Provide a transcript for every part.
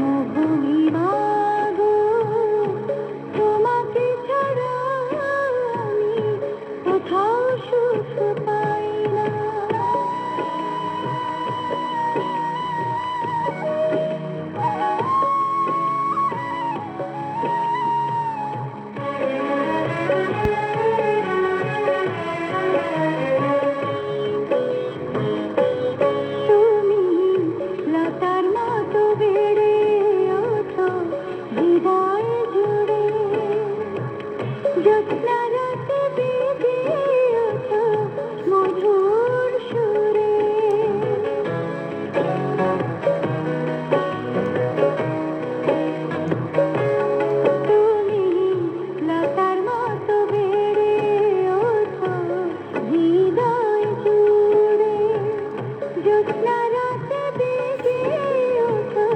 জন্মভূমি মাগো, তোমাকে ছাড়া আমি কোথাও সুখ পাই না। তুমি লতার মতো বেড়ে ওঠো হৃদয় জুড়ে, জ্যোৎস্না রাতে বেজে ওঠো মধুর সুরে। তুমি লতার মতো বেড়ে ওঠো হৃদয় জুড়ে, জ্যোৎস্না রাতে বেজে ওঠো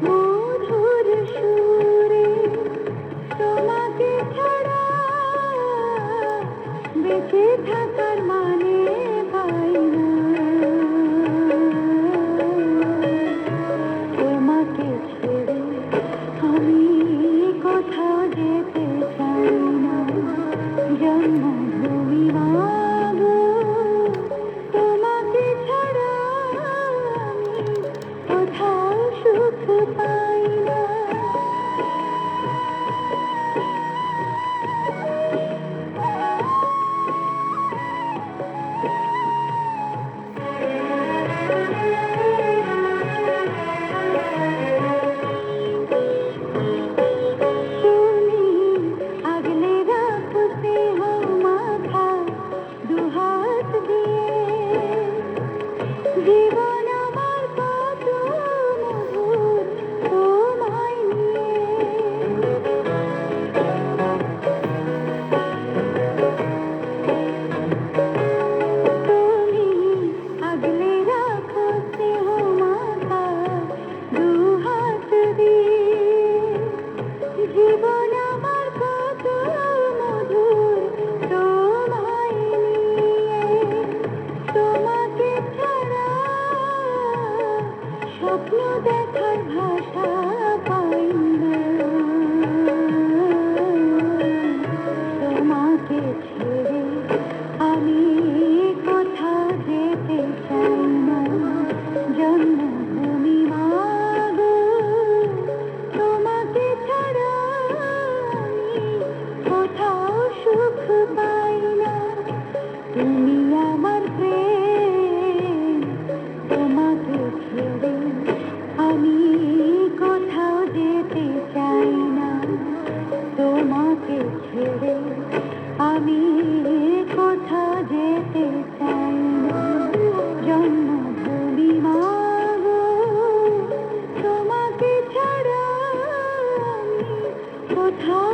মধুর সুরে। তোমাকে ছাড়া বেঁচে থাকার মানে পাই না। তোমাকে ছেড়ে আমি কোথাও যেতে চাই না। জন্মভূমি মাগো, তোমাকে ছাড়া আমি কোথাও সুখ পাই না। তুমি আগলে রাখো স্নেহ মাথা দুহাত দিয়ে, জীবন আমার কত মধুর তোমায় নিয়ে। তুমি আগলে রাখো স্নেহ মাথা দুহাত দিয়ে, জীবন আমার কত মধুর তোমায় নিয়ে। তোমাকে ছাড়া স্বপ্ন দেখার ভাষা পাই না। তোমাকে ছেড়ে আমি কোথাও যেতে চাই না। জন্মভূমি মাগো, তোমাকে ছাড়া আমি কোথাও সুখ পাই না। তুমি আমার প্রেম, তোমাকে ছেড়ে আমি কোথাও যেতে চাই না। তোমাকে ছেড়ে আমি কোথাও যেতে চাই না। জন্মভূমি মাগো, তোমাকে ছাড়া আমি কোথাও